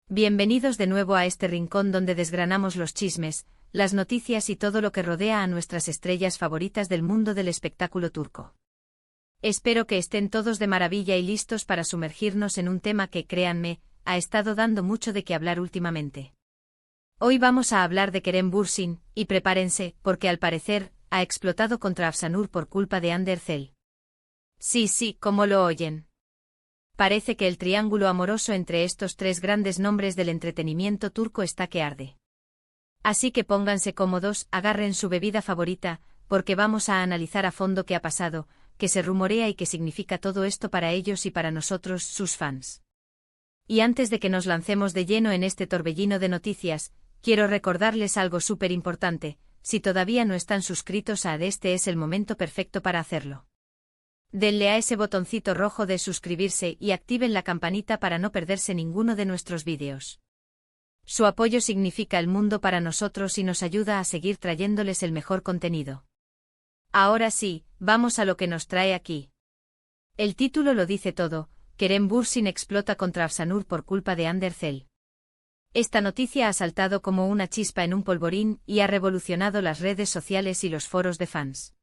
Bienvenidos de nuevo a este rincón donde desgranamos los chismes, las noticias y todo lo que rodea a nuestras estrellas favoritas del mundo del espectáculo turco. Espero que estén todos de maravilla y listos para sumergirnos en un tema que, créanme, ha estado dando mucho de qué hablar últimamente. Hoy vamos a hablar de Kerem Bürsin, y prepárense, porque al parecer, ha explotado contra Afsanur por culpa de Hande Erçel. Sí, como lo oyen. Parece que el triángulo amoroso entre estos tres grandes nombres del entretenimiento turco está que arde. Así que pónganse cómodos, agarren su bebida favorita, porque vamos a analizar a fondo qué ha pasado, qué se rumorea y qué significa todo esto para ellos y para nosotros, sus fans. Y antes de que nos lancemos de lleno en este torbellino de noticias, quiero recordarles algo súper importante: si todavía no están suscritos a este es el momento perfecto para hacerlo. Denle a ese botoncito rojo de suscribirse y activen la campanita para no perderse ninguno de nuestros vídeos. Su apoyo significa el mundo para nosotros y nos ayuda a seguir trayéndoles el mejor contenido. Ahora sí, vamos a lo que nos trae aquí. El título lo dice todo: Kerem Bürsin explota contra Afsanur por culpa de Hande Erçel. Esta noticia ha saltado como una chispa en un polvorín y ha revolucionado las redes sociales y los foros de fans.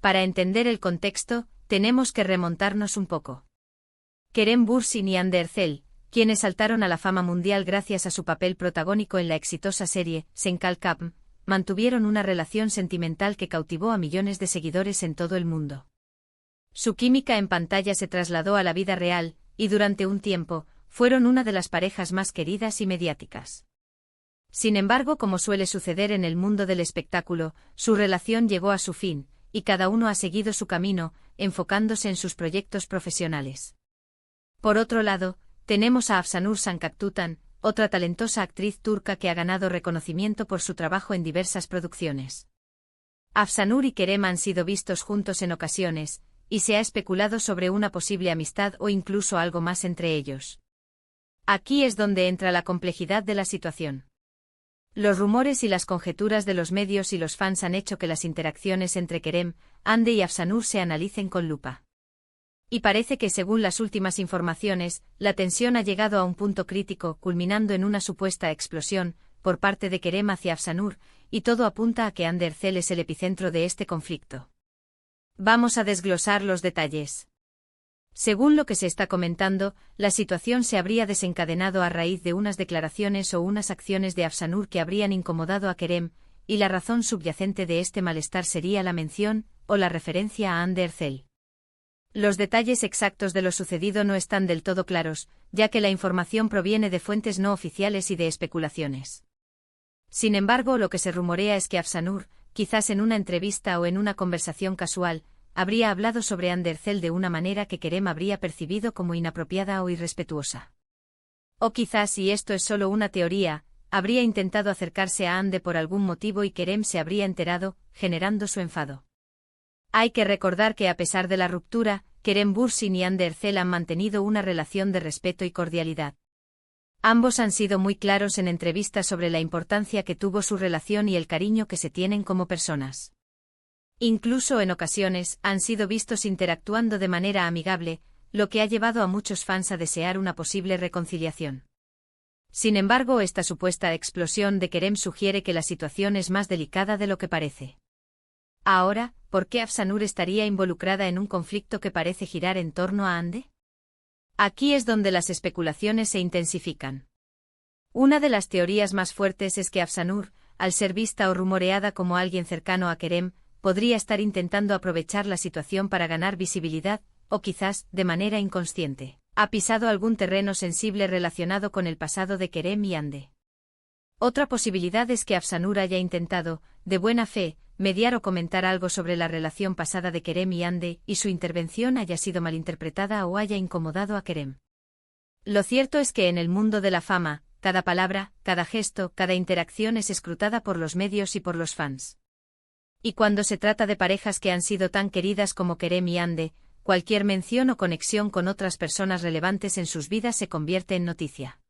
Para entender el contexto, tenemos que remontarnos un poco. Kerem Bürsin y Hande Erçel, quienes saltaron a la fama mundial gracias a su papel protagónico en la exitosa serie Senkalkam, mantuvieron una relación sentimental que cautivó a millones de seguidores en todo el mundo. Su química en pantalla se trasladó a la vida real, y durante un tiempo, fueron una de las parejas más queridas y mediáticas. Sin embargo, como suele suceder en el mundo del espectáculo, su relación llegó a su fin, y cada uno ha seguido su camino, enfocándose en sus proyectos profesionales. Por otro lado, tenemos a Afsanur Sancaktutan, otra talentosa actriz turca que ha ganado reconocimiento por su trabajo en diversas producciones. Afsanur y Kerem han sido vistos juntos en ocasiones, y se ha especulado sobre una posible amistad o incluso algo más entre ellos. Aquí es donde entra la complejidad de la situación. Los rumores y las conjeturas de los medios y los fans han hecho que las interacciones entre Kerem, Hande y Afsanur se analicen con lupa. Y parece que, según las últimas informaciones, la tensión ha llegado a un punto crítico, culminando en una supuesta explosión por parte de Kerem hacia Afsanur, y todo apunta a que Hande Erçel es el epicentro de este conflicto. Vamos a desglosar los detalles. Según lo que se está comentando, la situación se habría desencadenado a raíz de unas declaraciones o unas acciones de Afsanur que habrían incomodado a Kerem, y la razón subyacente de este malestar sería la mención o la referencia a Hande Erçel. Los detalles exactos de lo sucedido no están del todo claros, ya que la información proviene de fuentes no oficiales y de especulaciones. Sin embargo, lo que se rumorea es que Afsanur, quizás en una entrevista o en una conversación casual, habría hablado sobre Hande Erçel de una manera que Kerem habría percibido como inapropiada o irrespetuosa. O quizás, y esto es solo una teoría, habría intentado acercarse a Hande por algún motivo y Kerem se habría enterado, generando su enfado. Hay que recordar que a pesar de la ruptura, Kerem Bürsin y Hande Erçel han mantenido una relación de respeto y cordialidad. Ambos han sido muy claros en entrevistas sobre la importancia que tuvo su relación y el cariño que se tienen como personas. Incluso en ocasiones, han sido vistos interactuando de manera amigable, lo que ha llevado a muchos fans a desear una posible reconciliación. Sin embargo, esta supuesta explosión de Kerem sugiere que la situación es más delicada de lo que parece. Ahora, ¿por qué Afsanur estaría involucrada en un conflicto que parece girar en torno a Hande? Aquí es donde las especulaciones se intensifican. Una de las teorías más fuertes es que Afsanur, al ser vista o rumoreada como alguien cercano a Kerem, podría estar intentando aprovechar la situación para ganar visibilidad, o quizás, de manera inconsciente, ha pisado algún terreno sensible relacionado con el pasado de Kerem y Hande. Otra posibilidad es que Afsanur haya intentado, de buena fe, mediar o comentar algo sobre la relación pasada de Kerem y Hande, y su intervención haya sido malinterpretada o haya incomodado a Kerem. Lo cierto es que en el mundo de la fama, cada palabra, cada gesto, cada interacción es escrutada por los medios y por los fans. Y cuando se trata de parejas que han sido tan queridas como Kerem y Hande, cualquier mención o conexión con otras personas relevantes en sus vidas se convierte en noticia.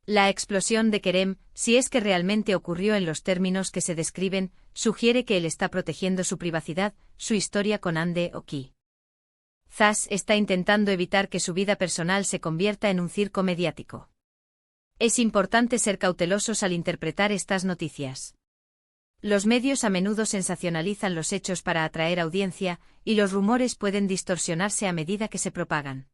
La explosión de Kerem, si es que realmente ocurrió en los términos que se describen, sugiere que él está protegiendo su privacidad, su historia con Hande o Ki. Zaz está intentando evitar que su vida personal se convierta en un circo mediático. Es importante ser cautelosos al interpretar estas noticias. Los medios a menudo sensacionalizan los hechos para atraer audiencia, y los rumores pueden distorsionarse a medida que se propagan.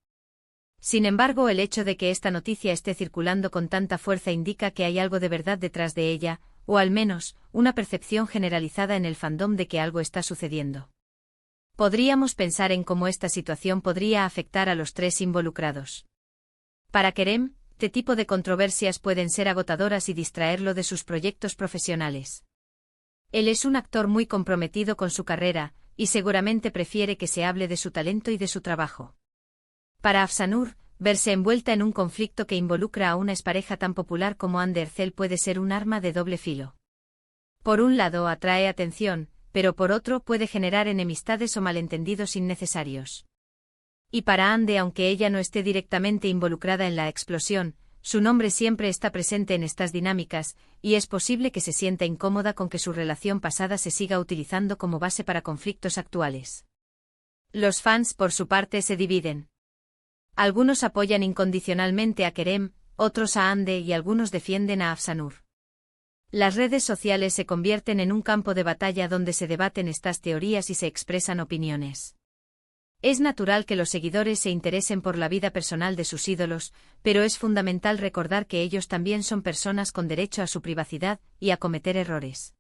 Sin embargo, el hecho de que esta noticia esté circulando con tanta fuerza indica que hay algo de verdad detrás de ella, o al menos, una percepción generalizada en el fandom de que algo está sucediendo. Podríamos pensar en cómo esta situación podría afectar a los tres involucrados. Para Kerem, este tipo de controversias pueden ser agotadoras y distraerlo de sus proyectos profesionales. Él es un actor muy comprometido con su carrera, y seguramente prefiere que se hable de su talento y de su trabajo. Para Afsanur, verse envuelta en un conflicto que involucra a una expareja tan popular como Hande Erçel puede ser un arma de doble filo. Por un lado atrae atención, pero por otro puede generar enemistades o malentendidos innecesarios. Y para Hande, aunque ella no esté directamente involucrada en la explosión, su nombre siempre está presente en estas dinámicas, y es posible que se sienta incómoda con que su relación pasada se siga utilizando como base para conflictos actuales. Los fans, por su parte, se dividen. Algunos apoyan incondicionalmente a Kerem, otros a Hande y algunos defienden a Afsanur. Las redes sociales se convierten en un campo de batalla donde se debaten estas teorías y se expresan opiniones. Es natural que los seguidores se interesen por la vida personal de sus ídolos, pero es fundamental recordar que ellos también son personas con derecho a su privacidad y a cometer errores.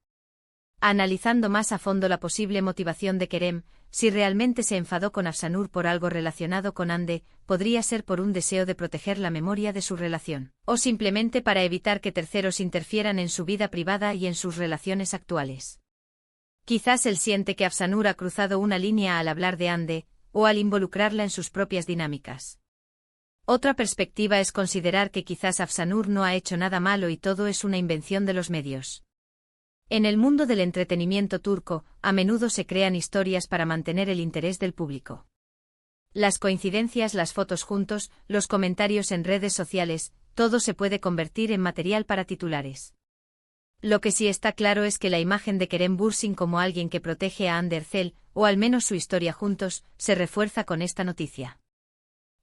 Analizando más a fondo la posible motivación de Kerem, si realmente se enfadó con Afsanur por algo relacionado con Hande, podría ser por un deseo de proteger la memoria de su relación, o simplemente para evitar que terceros interfieran en su vida privada y en sus relaciones actuales. Quizás él siente que Afsanur ha cruzado una línea al hablar de Hande, o al involucrarla en sus propias dinámicas. Otra perspectiva es considerar que quizás Afsanur no ha hecho nada malo y todo es una invención de los medios. En el mundo del entretenimiento turco, a menudo se crean historias para mantener el interés del público. Las coincidencias, las fotos juntos, los comentarios en redes sociales, todo se puede convertir en material para titulares. Lo que sí está claro es que la imagen de Kerem Bürsin como alguien que protege a Hande Erçel, o al menos su historia juntos, se refuerza con esta noticia.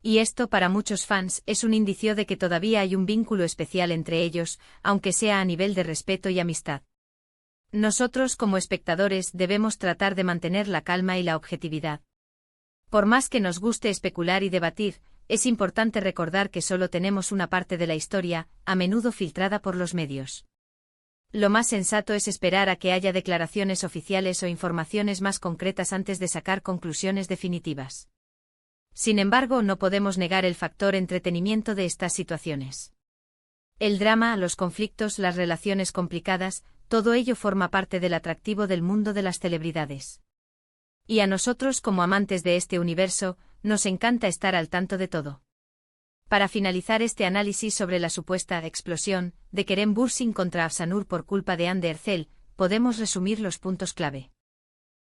Y esto para muchos fans es un indicio de que todavía hay un vínculo especial entre ellos, aunque sea a nivel de respeto y amistad. Nosotros como espectadores debemos tratar de mantener la calma y la objetividad. Por más que nos guste especular y debatir, es importante recordar que solo tenemos una parte de la historia, a menudo filtrada por los medios. Lo más sensato es esperar a que haya declaraciones oficiales o informaciones más concretas antes de sacar conclusiones definitivas. Sin embargo, no podemos negar el factor entretenimiento de estas situaciones. El drama, los conflictos, las relaciones complicadas, todo ello forma parte del atractivo del mundo de las celebridades. Y a nosotros como amantes de este universo, nos encanta estar al tanto de todo. Para finalizar este análisis sobre la supuesta explosión de Kerem Bürsin contra Afsanur por culpa de Hande Erçel, podemos resumir los puntos clave.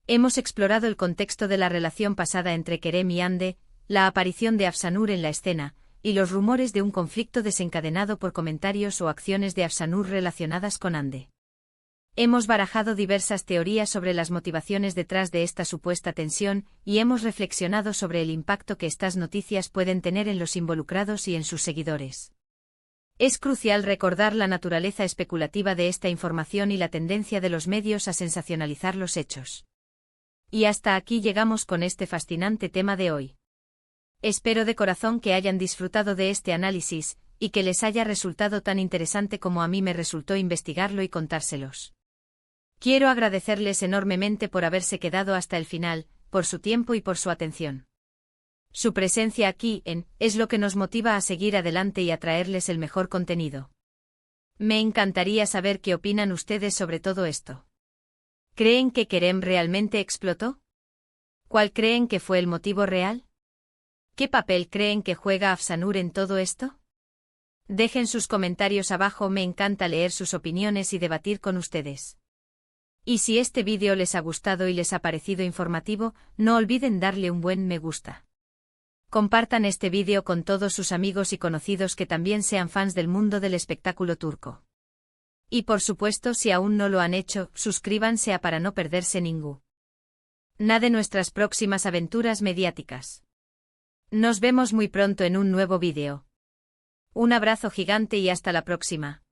Hemos explorado el contexto de la relación pasada entre Kerem y Hande, la aparición de Afsanur en la escena, y los rumores de un conflicto desencadenado por comentarios o acciones de Afsanur relacionadas con Hande. Hemos barajado diversas teorías sobre las motivaciones detrás de esta supuesta tensión y hemos reflexionado sobre el impacto que estas noticias pueden tener en los involucrados y en sus seguidores. Es crucial recordar la naturaleza especulativa de esta información y la tendencia de los medios a sensacionalizar los hechos. Y hasta aquí llegamos con este fascinante tema de hoy. Espero de corazón que hayan disfrutado de este análisis y que les haya resultado tan interesante como a mí me resultó investigarlo y contárselos. Quiero agradecerles enormemente por haberse quedado hasta el final, por su tiempo y por su atención. Su presencia aquí es lo que nos motiva a seguir adelante y a traerles el mejor contenido. Me encantaría saber qué opinan ustedes sobre todo esto. ¿Creen que Kerem realmente explotó? ¿Cuál creen que fue el motivo real? ¿Qué papel creen que juega Afsanur en todo esto? Dejen sus comentarios abajo, me encanta leer sus opiniones y debatir con ustedes. Y si este vídeo les ha gustado y les ha parecido informativo, no olviden darle un buen me gusta. Compartan este vídeo con todos sus amigos y conocidos que también sean fans del mundo del espectáculo turco. Y por supuesto, si aún no lo han hecho, suscríbanse para no perderse ninguna de nuestras próximas aventuras mediáticas. Nos vemos muy pronto en un nuevo vídeo. Un abrazo gigante y hasta la próxima.